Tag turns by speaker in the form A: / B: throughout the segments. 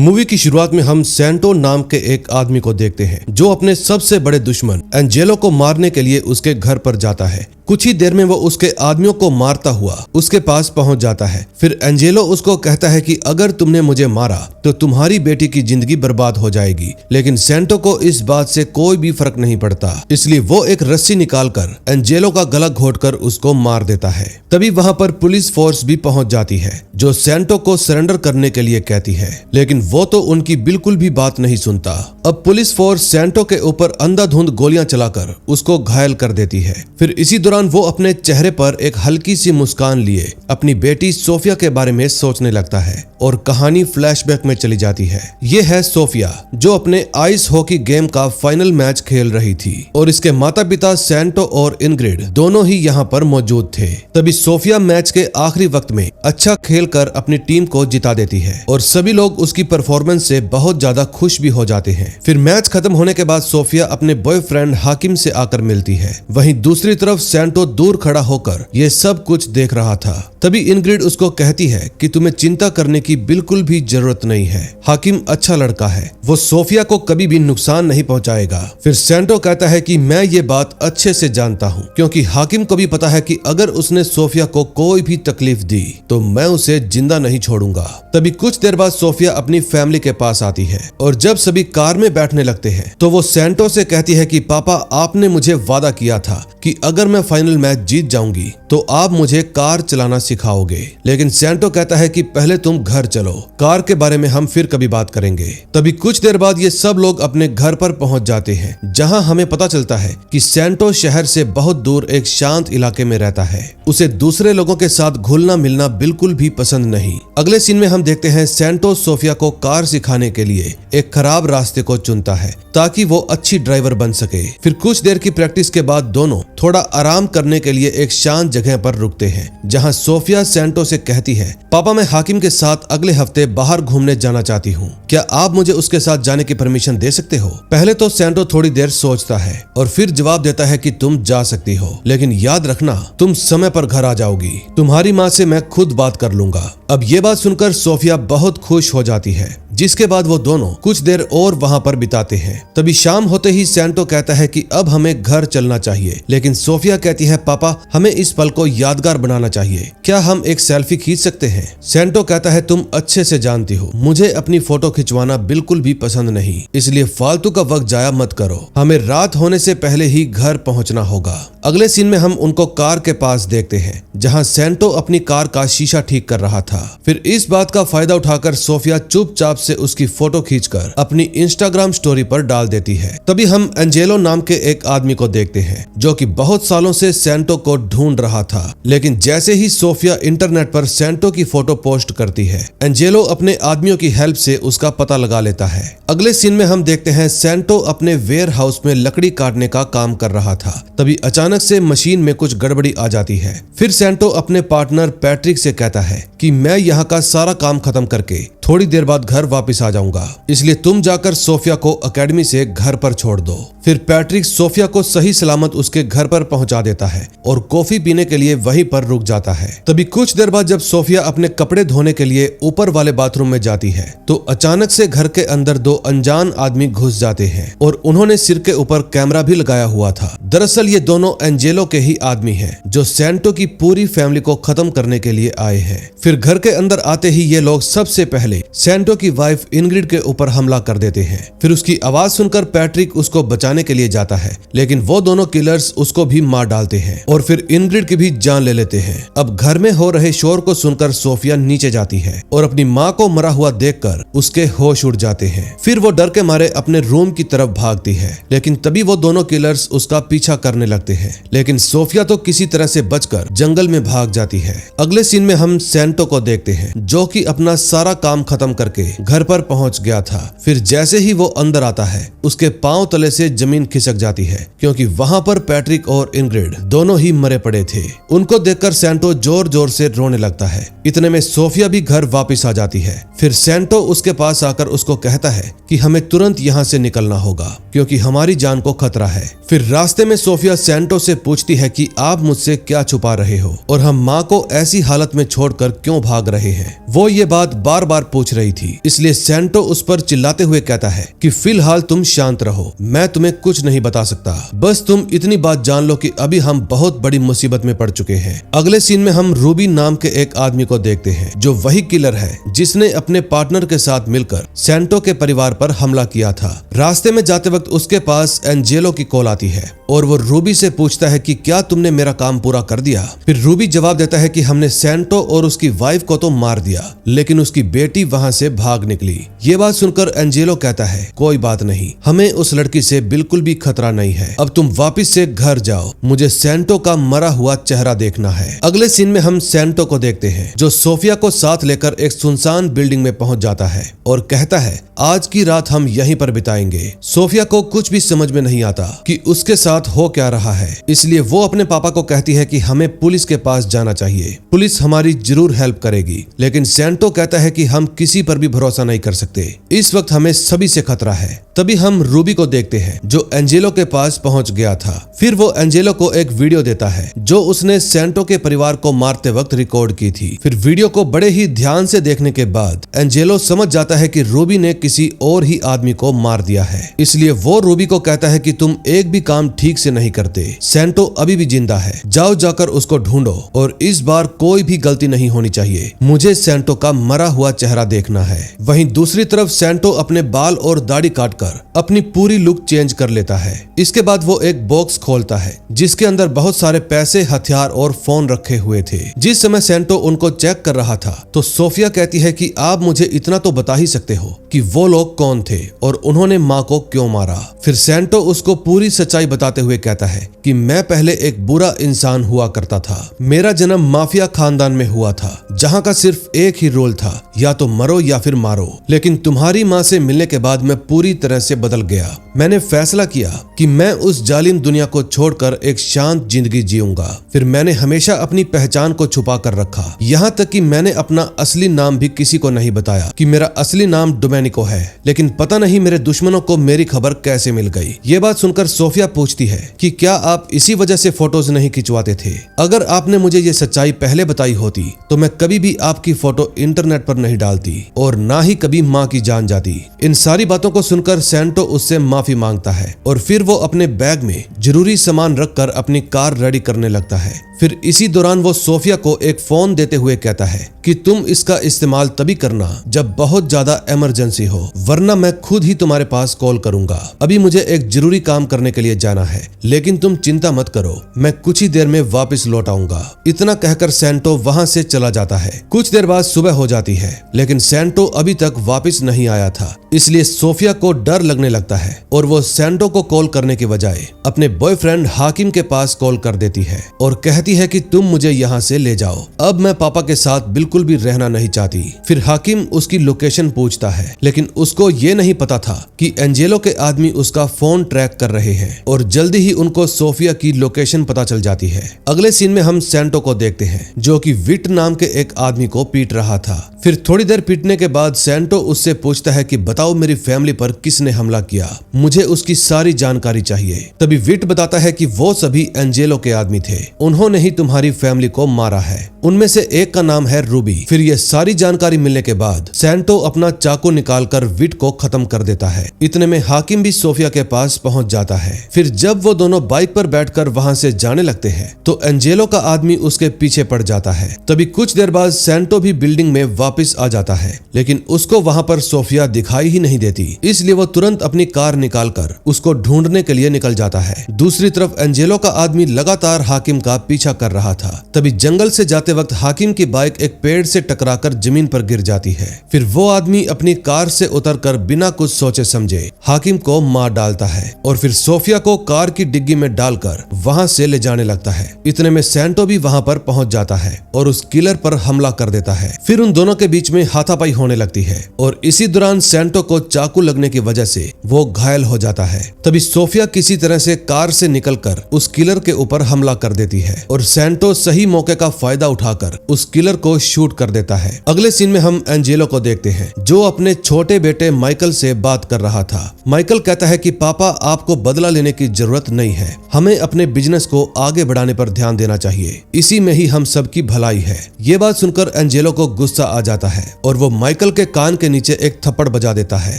A: Movie की शुरुआत में हम सैंटो नाम के एक आदमी को देखते हैं जो अपने सबसे बड़े दुश्मन एंजेलो को मारने के लिए उसके घर पर जाता है। कुछ ही देर में वो उसके आदमियों को मारता हुआ उसके पास पहुंच जाता है। फिर एंजेलो उसको कहता है कि अगर तुमने मुझे मारा तो तुम्हारी बेटी की जिंदगी बर्बाद हो जाएगी, लेकिन सैंटो को इस बात से कोई भी फर्क नहीं पड़ता, इसलिए वो एक रस्सी निकालकर एंजेलो का गला घोटकर उसको मार देता है। तभी वहां पर पुलिस फोर्स भी पहुंच जाती है जो सैंटो को सरेंडर करने के लिए कहती है, लेकिन वो तो उनकी बिल्कुल भी बात नहीं सुनता। अब पुलिस फोर्स सैंटो के ऊपर अंधाधुंध गोलियां चलाकर उसको घायल कर देती है। फिर इसी दौरान वो अपने चेहरे पर एक हल्की सी मुस्कान लिए अपनी बेटी सोफिया के बारे में सोचने लगता है और कहानी फ्लैशबैक में चली जाती है। ये है सोफिया जो अपने आइस हॉकी गेम का फाइनल मैच खेल रही थी और इसके माता पिता सैंटो और इनग्रिड दोनों ही यहाँ पर मौजूद थे। तभी सोफिया मैच के आखिरी वक्त में अच्छा खेलकर अपनी टीम को जिता देती है और सभी लोग उसकी परफॉर्मेंस से बहुत ज्यादा खुश भी हो जाते हैं। फिर मैच खत्म होने के बाद सोफिया अपने बॉयफ्रेंड हाकिम से आकर मिलती है। वहीं दूसरी तरफ सैंटो दूर खड़ा होकर ये सब कुछ देख रहा था। तभी इनग्रिड उसको कहती है कि तुम्हें चिंता करने की बिल्कुल भी जरूरत नहीं है, हाकिम अच्छा लड़का है, वो सोफिया को कभी भी नुकसान नहीं पहुंचाएगा। फिर सैंटो कहता है कि मैं ये बात अच्छे से जानता हूँ क्योंकि हाकिम को भी पता है कि अगर उसने सोफिया को कोई भी तकलीफ दी तो मैं उसे जिंदा नहीं छोड़ूंगा। तभी कुछ देर बाद सोफिया अपनी फैमिली के पास आती है और जब सभी कार में बैठने लगते हैं तो वो सैंटो से कहती है कि पापा आपने मुझे वादा किया था कि अगर मैं फाइनल मैच जीत जाऊंगी तो आप मुझे कार चलाना सिखाओगे, लेकिन सैंटो कहता है कि पहले तुम घर चलो, कार के बारे में हम फिर कभी बात करेंगे। तभी कुछ देर बाद ये सब लोग अपने घर पर पहुंच जाते हैं जहां हमें पता चलता है कि सैंटो शहर से बहुत दूर एक शांत इलाके में रहता है। उसे दूसरे लोगों के साथ घुलना मिलना बिल्कुल भी पसंद नहीं। अगले सीन में हम देखते हैं सैंटो सोफिया को कार सिखाने के लिए एक खराब रास्ते को चुनता है ताकि वो अच्छी ड्राइवर बन सके। फिर कुछ देर की प्रैक्टिस के बाद दोनों थोड़ा आराम करने के लिए एक शांत जगह पर रुकते हैं जहां सोफिया सैंटो से कहती है, पापा मैं हाकिम के साथ अगले हफ्ते बाहर घूमने जाना चाहती हूँ, क्या आप मुझे उसके साथ जाने की परमिशन दे सकते हो? पहले तो सैंटो थोड़ी देर सोचता है और फिर जवाब देता है कि तुम जा सकती हो, लेकिन याद रखना तुम समय पर घर आ जाओगी, तुम्हारी माँ से मैं खुद बात कर लूंगा। अब ये बात सुनकर सोफिया बहुत खुश हो जाती है, जिसके बाद वो दोनों कुछ देर और वहां पर बिताते हैं। तभी शाम होते ही सैंटो कहता है कि अब हमें घर चलना चाहिए, लेकिन सोफिया कहती है पापा हमें इस पल को यादगार बनाना चाहिए, क्या हम एक सेल्फी खींच सकते हैं? सैंटो कहता है तुम अच्छे से जानती हो मुझे अपनी फोटो खिंचवाना बिल्कुल भी पसंद नहीं, इसलिए फालतू का वक्त जाया मत करो, हमें रात होने से पहले ही घर पहुंचना होगा। अगले सीन में हम उनको कार के पास देखते हैं जहां सैंटो अपनी कार का शीशा ठीक कर रहा था। फिर इस बात का फायदा उठाकर सोफिया चुपचाप से उसकी फोटो खींचकर अपनी इंस्टाग्राम स्टोरी पर डाल देती है। तभी हम एंजेलो नाम के एक आदमी को देखते हैं जो कि बहुत सालों से सैंटो को ढूंढ रहा था, लेकिन जैसे ही सोफिया इंटरनेट पर सैंटो की फोटो पोस्ट करती है एंजेलो अपने आदमियों की हेल्प से उसका पता लगा लेता है। अगले सीन में हम देखते हैं सैंटो अपने वेयर हाउस में लकड़ी काटने का काम कर रहा था। तभी अचानक से मशीन में कुछ गड़बड़ी आ जाती है। फिर सैंटो अपने पार्टनर पैट्रिक से कहता है कि मैं यहाँ का सारा काम खत्म करके थोड़ी देर बाद घर वापस आ जाऊंगा, इसलिए तुम जाकर सोफिया को एकेडमी से घर पर छोड़ दो। फिर पैट्रिक सोफिया को सही सलामत उसके घर पर पहुंचा देता है और कॉफी पीने के लिए वहीं पर रुक जाता है। तभी कुछ देर बाद जब सोफिया अपने कपड़े धोने के लिए ऊपर वाले बाथरूम में जाती है तो अचानक से घर के अंदर दो अनजान आदमी घुस जाते हैं और उन्होंने सिर के ऊपर कैमरा भी लगाया हुआ था। दरअसल ये दोनों एंजेलो के ही आदमी हैं जो सैंटो की पूरी फैमिली को खत्म करने के लिए आए हैं। फिर घर के अंदर आते ही ये लोग सबसे पहले सैंटो की वाइफ इनग्रिड के ऊपर हमला कर देते हैं। फिर उसकी आवाज सुनकर पैट्रिक उसको बचाने के लिए जाता है, लेकिन वो दोनों किलर्स उसको भी मार डालते हैं और फिर इनग्रिड की भी जान ले लेते हैं। अब घर में हो रहे शोर को सुनकर सोफिया नीचे जाती है और अपनी माँ को मरा हुआ देखकर उसके होश उड़ जाते हैं। फिर वो डर के मारे अपने रूम की तरफ भागती है, लेकिन तभी वो दोनों किलर्स उसका पीछा करने लगते हैं, लेकिन सोफिया तो किसी तरह से बचकर जंगल में भाग जाती है। अगले सीन में हम सैंटो को देखते हैं जो कि अपना सारा काम खत्म करके घर पर पहुंच गया था। फिर जैसे ही वो अंदर आता है उसके पांव तले से जमीन खिसक जाती है क्योंकि वहां पर पैट्रिक और इनग्रिड दोनों ही मरे पड़े थे। उनको देखकर सैंटो जोर जोर से रोने लगता है। इतने में सोफिया भी घर वापस आ जाती है। फिर सैंटो उसके पास आकर उसको कहता है कि हमें तुरंत यहाँ से निकलना होगा क्योंकि हमारी जान को खतरा है। फिर रास्ते में सोफिया सैंटो से पूछती है कि आप मुझसे क्या छुपा रहे हो और हम माँ को ऐसी हालत में छोड़कर क्यों क्यों भाग रहे हैं। वो ये बात बार बार पूछ रही थी, इसलिए सैंटो उस पर चिल्लाते हुए कहता है कि फिलहाल तुम शांत रहो, मैं तुम्हें कुछ नहीं बता सकता, बस तुम इतनी बात जान लो कि अभी हम बहुत बड़ी मुसीबत में पड़ चुके हैं। अगले सीन में हम रूबी नाम के एक आदमी को देखते हैं जो वही किलर है जिसने अपने पार्टनर के साथ मिलकर सैंटो के परिवार पर हमला किया था। रास्ते में जाते वक्त उसके पास एंजेलो की कॉल आती है और वो रूबी से पूछता है कि क्या तुमने मेरा काम पूरा कर दिया। फिर रूबी जवाब देता है कि हमने सैंटो और उसकी वाइफ को तो मार दिया, लेकिन उसकी बेटी वहां से भाग निकली। ये बात सुनकर एंजेलो कहता है कोई बात नहीं, हमें उस लड़की से बिल्कुल भी खतरा नहीं है, अब तुम वापिस से घर जाओ, मुझे सैंटो का मरा हुआ चेहरा देखना है। अगले सीन में हम सैंटो को देखते हैं जो सोफिया को साथ लेकर एक सुनसान बिल्डिंग में पहुंच जाता है और कहता है आज की रात हम यहीं पर बिताएंगे। सोफिया को कुछ भी समझ में नहीं आता कि उसके साथ हो क्या रहा है, इसलिए वो अपने पापा को कहती है कि हमें पुलिस के पास जाना चाहिए, पुलिस हमारी जरूर हेल्प करेगी। लेकिन सैंटो कहता है कि हम किसी पर भी भरोसा नहीं कर सकते, इस वक्त हमें सभी से खतरा है। तभी हम रूबी को देखते हैं जो एंजेलो के पास पहुंच गया था। फिर वो एंजेलो को एक वीडियो देता है जो उसने सैंटो के परिवार को मारते वक्त रिकॉर्ड की थी। फिर वीडियो को बड़े ही ध्यान से देखने के बाद एंजेलो समझ जाता है कि रूबी ने किसी और ही आदमी को मार दिया है, इसलिए वो रूबी को कहता है कि तुम एक भी काम ठीक से नहीं करते, सैंटो अभी भी जिंदा है, जाओ जाकर उसको ढूंढो और इस बार कोई भी गलती नहीं होनी चाहिए, मुझे सैंटो का मरा हुआ चेहरा देखना है। वहीं दूसरी तरफ सैंटो अपने बाल और दाढ़ी काटकर अपनी पूरी लुक चेंज कर लेता है। इसके बाद वो एक बॉक्स खोलता है जिसके अंदर बहुत सारे पैसे, हथियार और फोन रखे हुए थे। जिस समय सैंटो उनको चेक कर रहा था तो सोफिया कहती है कि आप मुझे इतना तो बता ही सकते हो कि वो लोग कौन थे और उन्होंने माँ को क्यों मारा। फिर सैंटो उसको पूरी सच्चाई बताते हुए कहता है कि मैं पहले एक बुरा इंसान हुआ करता था, मेरा जन्म माफिया खानदान में हुआ था जहाँ का सिर्फ एक ही रोल था, या तो मरो या फिर मारो, लेकिन तुम्हारी माँ से मिलने के बाद मैं पूरी तरह से बदल गया। मैंने फैसला किया कि मैं उस जालिम दुनिया को छोड़कर एक शांत जिंदगी जीऊंगा। फिर मैंने हमेशा अपनी पहचान को छुपा कर रखा, यहाँ तक कि मैंने अपना असली नाम भी किसी को नहीं बताया कि मेरा असली नाम डोमेनिको है। लेकिन पता नहीं मेरे दुश्मनों को मेरी खबर कैसे मिल गई। ये बात सुनकर सोफिया पूछती है कि क्या आप इसी वजह से फोटोज नहीं खिंचवाते थे? अगर आपने मुझे ये सच्चाई पहले बताई होती तो मैं कभी भी आपकी फोटो इंटरनेट पर नहीं डालती और ना ही कभी माँ की जान जाती। इन सारी बातों को सुनकर सैंटो उससे माफी मांगता है और फिर वो अपने बैग में जरूरी सामान रखकर अपनी कार रेडी करने लगता है। फिर इसी दौरान वो सोफिया को एक फोन देते हुए कहता है कि तुम इसका इस्तेमाल तभी करना जब बहुत ज्यादा इमरजेंसी हो, वरना मैं खुद ही तुम्हारे पास कॉल करूंगा। अभी मुझे एक जरूरी काम करने के लिए जाना है, लेकिन तुम चिंता मत करो, मैं कुछ ही देर में वापस लौट आऊंगा। इतना कहकर सैंटो वहां से चला जाता है। कुछ देर बाद सुबह हो जाती है, लेकिन सैंटो अभी तक वापस नहीं आया था, इसलिए सोफिया को डर लगने लगता है और वो सैंटो को कॉल करने के बजाय अपने बॉयफ्रेंड हाकिम के पास कॉल कर देती है और कहती है कि तुम मुझे यहाँ से ले जाओ, अब मैं पापा के साथ बिल्कुल भी रहना नहीं चाहती। फिर हाकिम उसकी लोकेशन पूछता है, लेकिन उसको ये नहीं पता था कि एंजेलो के आदमी उसका फोन ट्रैक कर रहे हैं और जल्दी ही उनको सोफिया की लोकेशन पता चल जाती है। अगले सीन में हम सैंटो को देखते हैं जो कि विट नाम के एक आदमी को पीट रहा था। फिर थोड़ी देर पीटने के बाद सैंटो उससे पूछता है कि बताओ मेरी फैमिली पर किसने हमला किया, मुझे उसकी सारी जानकारी चाहिए। तभी विट बताता है कि वो सभी एंजेलो के आदमी थे, उन्होंने ही तुम्हारी फैमिली को मारा है, उनमें से एक का नाम है रूबी। फिर ये सारी जानकारी मिलने के बाद सैंटो अपना चाकू निकालकर विट को खत्म कर देता है। इतने में हाकिम भी सोफिया के पास पहुंच जाता है। फिर जब वो दोनों बाइक पर बैठकर वहां से जाने लगते हैं तो एंजेलो का आदमी उसके पीछे पड़ जाता है। तभी कुछ देर बाद सैंटो भी बिल्डिंग में वापस आ जाता है, लेकिन उसको वहां पर सोफिया दिखाई ही नहीं देती, इसलिए वो तुरंत अपनी कार निकालकर उसको ढूंढने के लिए निकल जाता है। दूसरी तरफ एंजेलो का आदमी लगातार हाकिम का पीछा कर रहा था। तभी जंगल से जाते वक्त हाकिम की बाइक एक पेड़ से टकराकर जमीन पर गिर जाती है। फिर वो आदमी अपनी कार से उतरकर बिना कुछ सोचे समझे हाकिम को मार डालता है और फिर सोफिया को कार की डिग्गी में डालकर वहां से ले जाने लगता है। इतने में सैंटो भी वहां पर पहुंच जाता है और उस किलर पर हमला कर देता है। फिर उन दोनों के बीच में हाथापाई होने लगती है और इसी दौरान सैंटो को चाकू लगने की वजह वजह से वो घायल हो जाता है। तभी सोफिया किसी तरह से कार से निकलकर उस किलर के ऊपर हमला कर देती है और सैंटो सही मौके का फायदा उठाकर उस किलर को शूट कर देता है। अगले सीन में हम एंजेलो को देखते हैं जो अपने छोटे बेटे माइकल से बात कर रहा था। माइकल कहता है कि पापा, आपको बदला लेने की जरूरत नहीं है, हमें अपने बिजनेस को आगे बढ़ाने पर ध्यान देना चाहिए, इसी में ही हम सबकी भलाई है। ये बात सुनकर एंजेलो को गुस्सा आ जाता है और वो माइकल के कान के नीचे एक थप्पड़ बजा देता है।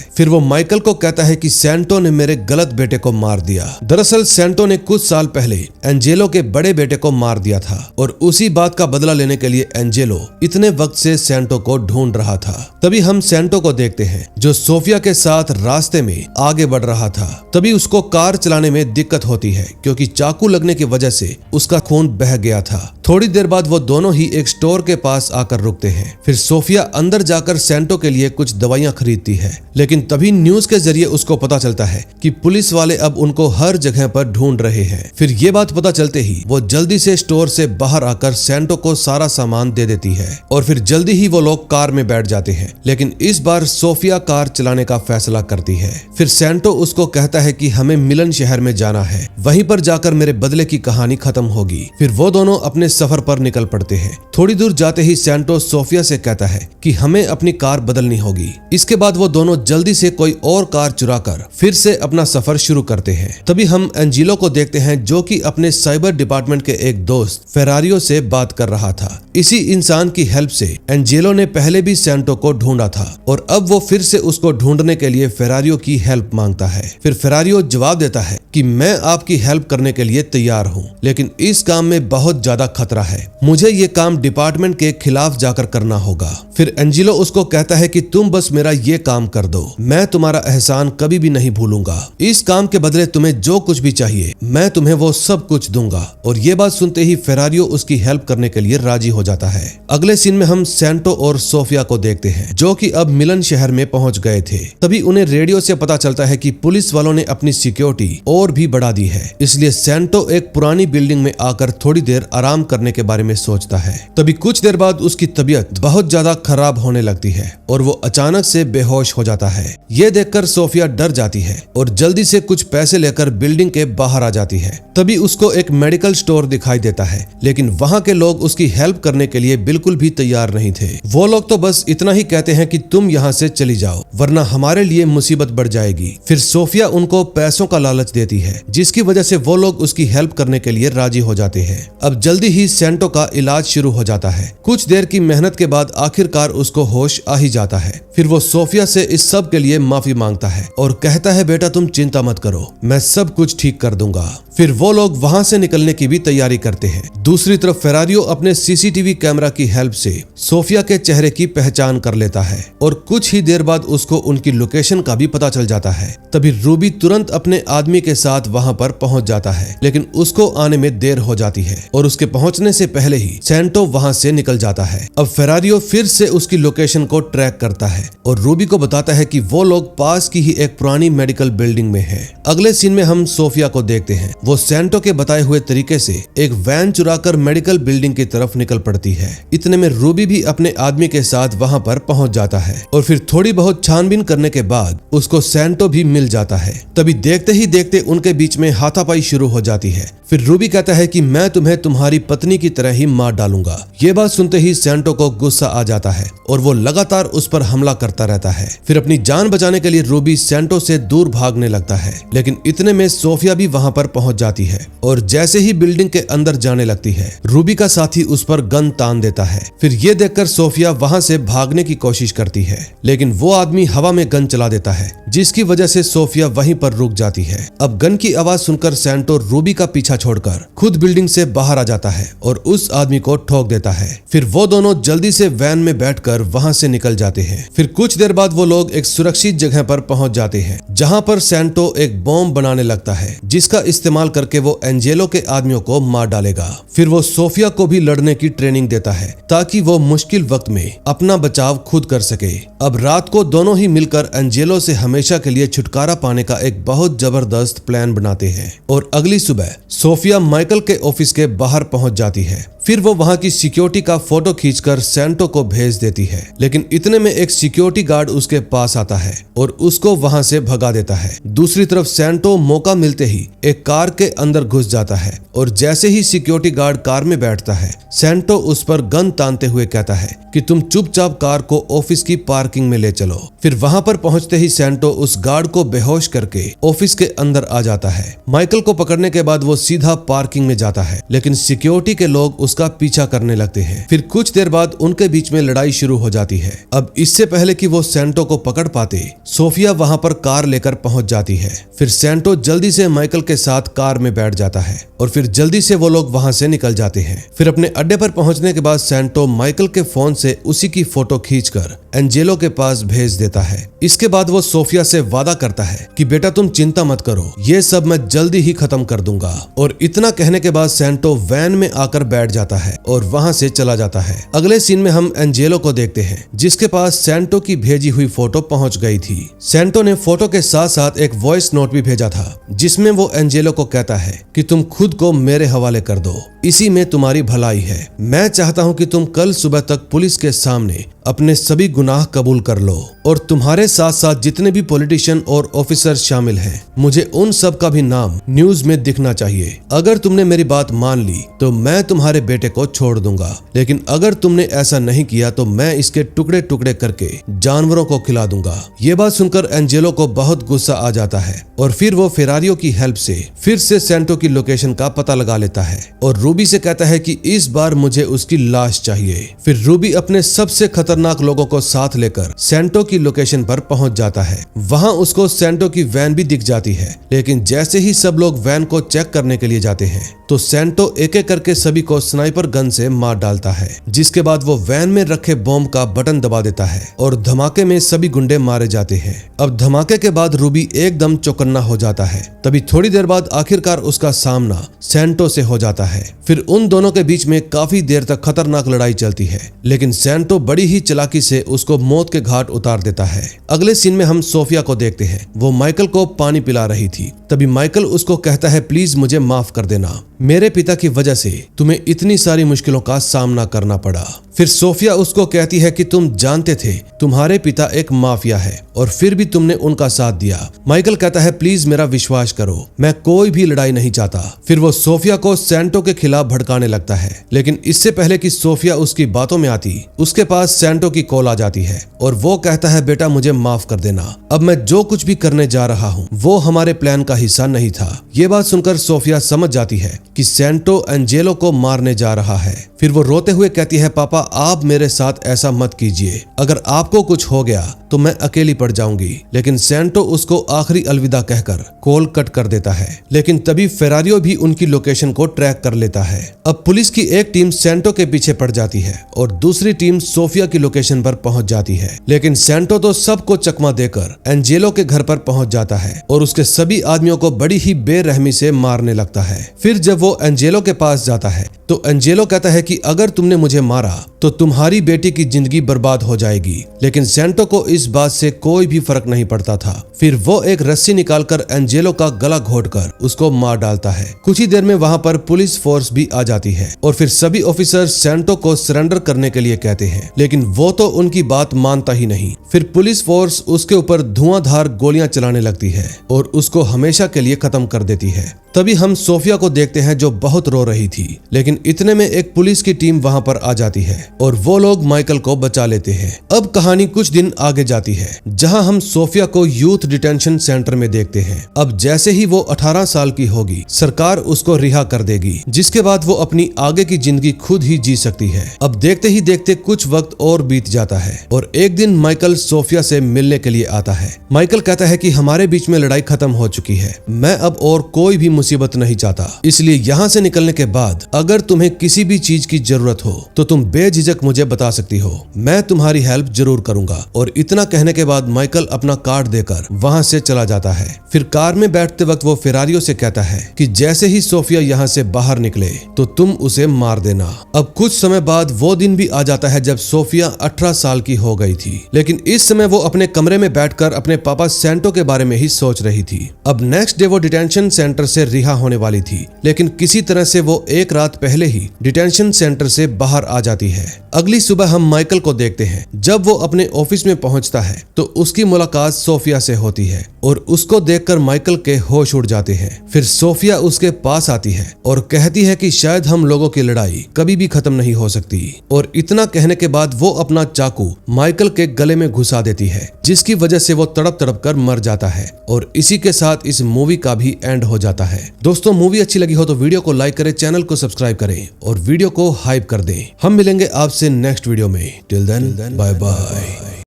A: फिर वो माइकल को कहता है कि सैंटो ने मेरे गलत बेटे को मार दिया। दरअसल सैंटो ने कुछ साल पहले एंजेलो के बड़े बेटे को मार दिया था और उसी बात का बदला लेने के लिए एंजेलो इतने वक्त से सैंटो को ढूंढ रहा था। तभी हम सैंटो को देखते हैं जो सोफिया के साथ रास्ते में आगे बढ़ रहा था। तभी उसको कार चलाने में दिक्कत होती है क्योंकि चाकू लगने की वजह से उसका खून बह गया था। थोड़ी देर बाद वो दोनों ही एक स्टोर के पास आकर रुकते हैं। फिर सोफिया अंदर जाकर सैंटो के लिए कुछ दवाइयां खरीदती है, लेकिन तभी न्यूज के जरिए उसको पता चलता है कि पुलिस वाले अब उनको हर जगह पर ढूंढ रहे हैं। फिर ये बात पता चलते ही वो जल्दी से स्टोर से बाहर आकर सैंटो को सारा सामान दे देती है और फिर जल्दी ही वो लोग कार में बैठ जाते हैं। लेकिन इस बार सोफिया कार चलाने का फैसला करती है। फिर सैंटो उसको कहता है कि हमें मिलन शहर में जाना है, वहीं पर जाकर मेरे बदले की कहानी खत्म होगी। फिर वो दोनों अपने सफर पर निकल पड़ते हैं। थोड़ी दूर जाते ही सैंटो सोफिया से कहता है कि हमें अपनी कार बदलनी होगी। इसके बाद वो दोनों जल्दी से कोई और कार चुराकर फिर से अपना सफर शुरू करते हैं। तभी हम एंजेलो को देखते हैं जो कि अपने साइबर डिपार्टमेंट के एक दोस्त फेरारियो से बात कर रहा था। इसी इंसान की हेल्प से एंजेलो ने पहले भी सैंटो को ढूंढा था और अब वो फिर से उसको ढूंढने के लिए फेरारियो की हेल्प मांगता है। फिर फेरारियो जवाब देता है कि मैं आपकी हेल्प करने के लिए तैयार हूँ, लेकिन इस काम में बहुत ज्यादा खतरा है, मुझे ये काम डिपार्टमेंट के खिलाफ जाकर करना होगा। फिर एंजेलो उसको कहता है कि तुम बस मेरा ये काम कर दो, मैं तुम्हारा एहसान कभी भी नहीं भूलूंगा। इस काम के बदले तुम्हें जो कुछ भी चाहिए मैं तुम्हें वो सब कुछ दूंगा। और ये बात सुनते ही फेरारियो उसकी हेल्प करने के लिए राजी हो जाता है। अगले सीन में हम सैंटो और सोफिया को देखते हैं जो कि अब मिलन शहर में पहुंच गए थे। तभी उन्हें रेडियो से पता चलता है कि पुलिस वालों ने अपनी सिक्योरिटी और भी बढ़ा दी है, इसलिए सैंटो एक पुरानी बिल्डिंग में आकर थोड़ी देर आराम करने के बारे में सोचता है। तभी कुछ देर बाद उसकी तबीयत बहुत ज्यादा खराब होने लगती है और वो अचानक से बेहोश हो जाता है। ये देखकर सोफिया डर जाती है और जल्दी से कुछ पैसे लेकर बिल्डिंग के बाहर आ जाती है। तभी उसको एक मेडिकल स्टोर दिखाई देता है, लेकिन वहाँ के लोग उसकी हेल्प करने के लिए बिल्कुल भी तैयार नहीं थे। वो लोग तो बस इतना ही कहते हैं कि तुम यहाँ से चली जाओ वरना हमारे लिए मुसीबत बढ़ जाएगी। फिर सोफिया उनको पैसों का लालच देती है, जिसकी वजह से वो लोग उसकी हेल्प करने के लिए राजी हो जाते हैं। अब जल्दी ही सैंटो का इलाज शुरू हो जाता है। कुछ देर की मेहनत के बाद आखिरकार उसको होश आ ही जाता है। फिर वो सोफिया से इस सब के लिए माफी मांगता है और कहता है बेटा तुम चिंता मत करो, मैं सब कुछ ठीक कर दूंगा। फिर वो लोग वहां से निकलने की भी तैयारी करते हैं। दूसरी तरफ फेरारियो अपने सीसीटीवी कैमरा की हेल्प से सोफिया के चेहरे की पहचान कर लेता है और कुछ ही देर बाद उसको उनकी लोकेशन का भी पता चल जाता है। तभी रूबी तुरंत अपने आदमी के साथ वहां पर पहुंच जाता है, लेकिन उसको आने में देर हो जाती है और उसके पहुंचने से पहले ही सैंटो वहां से निकल जाता है। अब फेरारियो फिर से उसकी लोकेशन को ट्रैक करता है और रूबी को बताता है कि वो लोग पास की ही एक पुरानी मेडिकल बिल्डिंग में है। अगले सीन में हम सोफिया को देखते हैं। वो सैंटो के बताए हुए तरीके से एक वैन चुराकर मेडिकल बिल्डिंग की तरफ निकल पड़ती है। इतने में रूबी भी अपने आदमी के साथ वहां पर पहुंच जाता है और फिर थोड़ी बहुत छानबीन करने के बाद उसको सैंटो भी मिल जाता है। तभी देखते ही देखते उनके बीच में हाथापाई शुरू हो जाती है। फिर रूबी कहता है कि मैं तुम्हें तुम्हारी पत्नी की तरह ही मार डालूंगा। ये बात सुनते ही सैंटो को गुस्सा आ जाता है और वो लगातार उस पर हमला करता रहता है। फिर अपनी जान बचाने के लिए रूबी सैंटो से दूर भागने लगता है, लेकिन इतने में सोफिया भी वहां पर पहुंच जाती है और जैसे ही बिल्डिंग के अंदर जाने लगती है रूबी का साथी उस पर गन तान देता है। फिर ये देखकर सोफिया वहां से भागने की कोशिश करती है, लेकिन वो आदमी हवा में गन चला देता है, जिसकी वजह से सोफिया वहीं पर रुक जाती है। अब गन की आवाज सुनकर सैंटो रूबी का पीछा छोड़कर खुद बिल्डिंग से बाहर आ जाता है और उस आदमी को ठोक देता है। फिर वो दोनों जल्दी से वैन में बैठकर वहां से निकल जाते हैं। फिर कुछ देर बाद वो लोग एक सुरक्षित जगह पर पहुंच जाते हैं, जहां पर सैंटो एक बॉम्ब बनाने लगता है, जिसका इस्तेमाल करके वो एंजेलो के आदमियों को मार डालेगा। फिर वो सोफिया को भी लड़ने की ट्रेनिंग देता है ताकि वो मुश्किल वक्त में अपना बचाव खुद कर सके। अब रात को दोनों ही मिलकर एंजेलो से हमेशा हमेशा के लिए छुटकारा पाने का एक बहुत जबरदस्त प्लान बनाते हैं। और अगली सुबह सोफिया माइकल के ऑफिस के बाहर पहुंच जाती है। फिर वो वहां की सिक्योरिटी का फोटो खींचकर सैंटो को भेज देती है, लेकिन इतने में एक सिक्योरिटी गार्ड उसके पास आता है और उसको वहां से भगा देता है। दूसरी तरफ सैंटो मौका मिलते ही एक कार के अंदर घुस जाता है और जैसे ही सिक्योरिटी गार्ड कार में बैठता है, सैंटो उस पर गन तानते हुए कहता है कि तुम चुपचाप कार को ऑफिस की पार्किंग में ले चलो। फिर वहां पर पहुंचते ही सैंटो उस गार्ड को बेहोश करके ऑफिस के अंदर आ जाता है। माइकल को पकड़ने के बाद वो सीधा पार्किंग में जाता है, लेकिन सिक्योरिटी के लोग उसका पीछा करने लगते हैं। फिर कुछ देर बाद उनके बीच में लड़ाई शुरू हो जाती है। अब इससे पहले कि वो सैंटो को पकड़ पाते, सोफिया वहां पर कार लेकर पहुंच जाती है। फिर सैंटो जल्दी से माइकल के साथ कार में बैठ जाता है और फिर जल्दी से वो लोग वहां से निकल जाते हैं। फिर अपने अड्डे पर पहुंचने के बाद सैंटो माइकल के फोन से उसी की फोटो खींचकर एंजेलो के पास भेज देता है। इसके बाद वो सोफिया से वादा करता है कि बेटा तुम चिंता मत करो, ये सब मैं जल्दी ही खत्म कर दूंगा। और इतना कहने के बाद सैंटो वैन में आकर बैठ जाता है और वहां से चला जाता है। अगले सीन में हम एंजेलो को देखते हैं, जिसके पास सैंटो की भेजी हुई फोटो पहुंच गई थी। सैंटो ने फोटो के साथ साथ एक वॉइस नोट भी भेजा था, जिसमें वो एंजेलो को कहता है कि तुम खुद को मेरे हवाले कर दो, इसी में तुम्हारी भलाई है। मैं चाहता हूं कि तुम कल सुबह तक पुलिस के सामने अपने सभी गुनाह कबूल कर लो और तुम्हारे साथ साथ जितने भी पॉलिटिशियन और ऑफिसर शामिल हैं, मुझे उन सब का भी नाम न्यूज में दिखना चाहिए। अगर तुमने मेरी बात मान ली तो मैं तुम्हारे बेटे को छोड़ दूंगा, लेकिन अगर तुमने ऐसा नहीं किया तो मैं इसके टुकड़े टुकड़े करके जानवरों को खिला दूंगा। ये बात सुनकर एंजेलो को बहुत गुस्सा आ जाता है और फिर वो फेरारियो की हेल्प से फिर से सैंटो की लोकेशन का पता लगा लेता है और रूबी से कहता है कि इस बार मुझे उसकी लाश चाहिए। फिर रूबी अपने सबसे खतरनाक लोगों को साथ लेकर सैंटो की लोकेशन पर पहुंच जाता है। वहां उसको सैंटो की वैन भी दिख जाती है, लेकिन जैसे ही सब लोग वैन को चेक करने के लिए जाते हैं तो सैंटो एक एक करके सभी को स्नाइपर गन से मार डालता है, जिसके बाद वो वैन में रखे बॉम्ब का बटन दबा देता है और धमाके में सभी गुंडे मारे जाते हैं। अब धमाके के बाद रूबी एकदम चौकन्ना हो जाता है। तभी थोड़ी देर बाद आखिरकार उसका सामना सैंटो से हो जाता है। फिर उन दोनों के बीच में काफी देर तक खतरनाक लड़ाई चलती है, लेकिन सैंटो बड़ी ही चालाकी से उसको मौत के घाट उतार देता है। अगले सीन में हम सोफिया को देखते हैं। वो माइकल को पानी पिला रही थी। तभी माइकल उसको कहता है, प्लीज मुझे माफ कर देना, मेरे पिता की वजह से तुम्हें इतनी सारी मुश्किलों का सामना करना पड़ा। फिर सोफिया उसको कहती है कि तुम जानते थे तुम्हारे पिता एक माफिया है और फिर भी तुमने उनका साथ दिया। माइकल कहता है, प्लीज मेरा विश्वास करो, मैं कोई भी लड़ाई नहीं चाहता। फिर वो सोफिया को सैंटो के खिलाफ भड़काने लगता है, लेकिन इससे पहले कि सोफिया उसकी बातों में आती, उसके पास सैंटो की कॉल आ जाती है और वो कहता है, बेटा मुझे माफ कर देना, अब मैं जो कुछ भी करने जा रहा हूँ वो हमारे प्लान का हिस्सा नहीं था। ये बात सुनकर सोफिया समझ जाती है कि सैंटो एंजेलो को मारने जा रहा है। फिर वो रोते हुए कहती है, पापा आप मेरे साथ ऐसा मत कीजिए, अगर आपको कुछ हो गया तो मैं अकेली पड़ जाऊंगी। लेकिन सैंटो उसको आखिरी अलविदा कहकर कॉल कट कर देता है। लेकिन तभी फेरारियो भी उनकी लोकेशन को ट्रैक कर लेता है। अब पुलिस की एक टीम सैंटो के पीछे पड़ जाती है और दूसरी टीम सोफिया की लोकेशन पर पहुंच जाती है। लेकिन सैंटो तो सबको चकमा देकर एंजेलो के घर पर पहुंच जाता है और उसके सभी आदमियों को बड़ी ही बेरहमी से मारने लगता है। फिर जब वो एंजेलो के पास जाता है तो एंजेलो कहता है कि अगर तुमने मुझे मारा तो तुम्हारी बेटी की जिंदगी बर्बाद हो जाएगी। लेकिन सैंटो को इस बात से कोई भी फर्क नहीं पड़ता था। फिर वो एक रस्सी निकालकर एंजेलो का गला घोटकर उसको मार डालता है। कुछ ही देर में वहां पर पुलिस फोर्स भी आ जाती है और फिर सभी ऑफिसर सैंटो को सरेंडर करने के लिए कहते हैं, लेकिन वो तो उनकी बात मानता ही नहीं। फिर पुलिस फोर्स उसके ऊपर धुआंधार गोलियां चलाने लगती है और उसको हमेशा के लिए खत्म कर देती है। तभी हम सोफिया को देखते हैं जो बहुत रो रही थी, लेकिन इतने में एक पुलिस की टीम वहां पर आ जाती है और वो लोग माइकल को बचा लेते हैं। अब कहानी कुछ दिन आगे जाती है, जहां हम सोफिया को यूथ डिटेंशन सेंटर में देखते हैं। अब जैसे ही वो 18 साल की होगी, सरकार उसको रिहा कर देगी, जिसके बाद वो अपनी आगे की जिंदगी खुद ही जी सकती है। अब देखते ही देखते कुछ वक्त और बीत जाता है और एक दिन माइकल सोफिया से मिलने के लिए आता है। माइकल कहता है कि हमारे बीच में लड़ाई खत्म हो चुकी है, मैं अब और कोई भी मुसीबत नहीं चाहता, इसलिए यहाँ से निकलने के बाद अगर तुम्हें किसी भी चीज की जरूरत हो तो तुम बेझिझक मुझे बता सकती हो, मैं तुम्हारी हेल्प जरूर करूंगा। और इतना कहने के बाद माइकल अपना कार्ड देकर वहाँ से चला जाता है। फिर कार में बैठते वक्त वो फेरारियो से कहता है कि जैसे ही सोफिया यहाँ से बाहर निकले तो तुम उसे मार देना। अब कुछ समय बाद वो दिन भी आ जाता है जब सोफिया 18 साल की हो गई थी, लेकिन इस समय वो अपने कमरे में बैठकर अपने पापा सेंटो के बारे में ही सोच रही थी। अब नेक्स्ट डे वो डिटेंशन सेंटर से रिहा होने वाली थी, लेकिन किसी तरह से वो एक रात पहले ही डिटेंशन सेंटर से बाहर आ जाती है। अगली सुबह हम माइकल को देखते हैं। जब वो अपने ऑफिस में पहुंचता है तो उसकी मुलाकात सोफिया से होती है और उसको देखकर माइकल के होश उड़ जाते हैं। फिर सोफिया उसके पास आती है और कहती है कि शायद हम लोगों की लड़ाई कभी भी खत्म नहीं हो सकती। और इतना कहने के बाद वो अपना चाकू माइकल के गले में घुसा देती है, जिसकी वजह से वो तड़प तड़प कर मर जाता है। और इसी के साथ इस मूवी का भी एंड हो जाता है। दोस्तों, मूवी अच्छी लगी हो तो वीडियो को लाइक करें, चैनल को सब्सक्राइब करें और वीडियो को हाइप कर दें। हम मिलेंगे आपसे नेक्स्ट वीडियो में। Till then bye bye.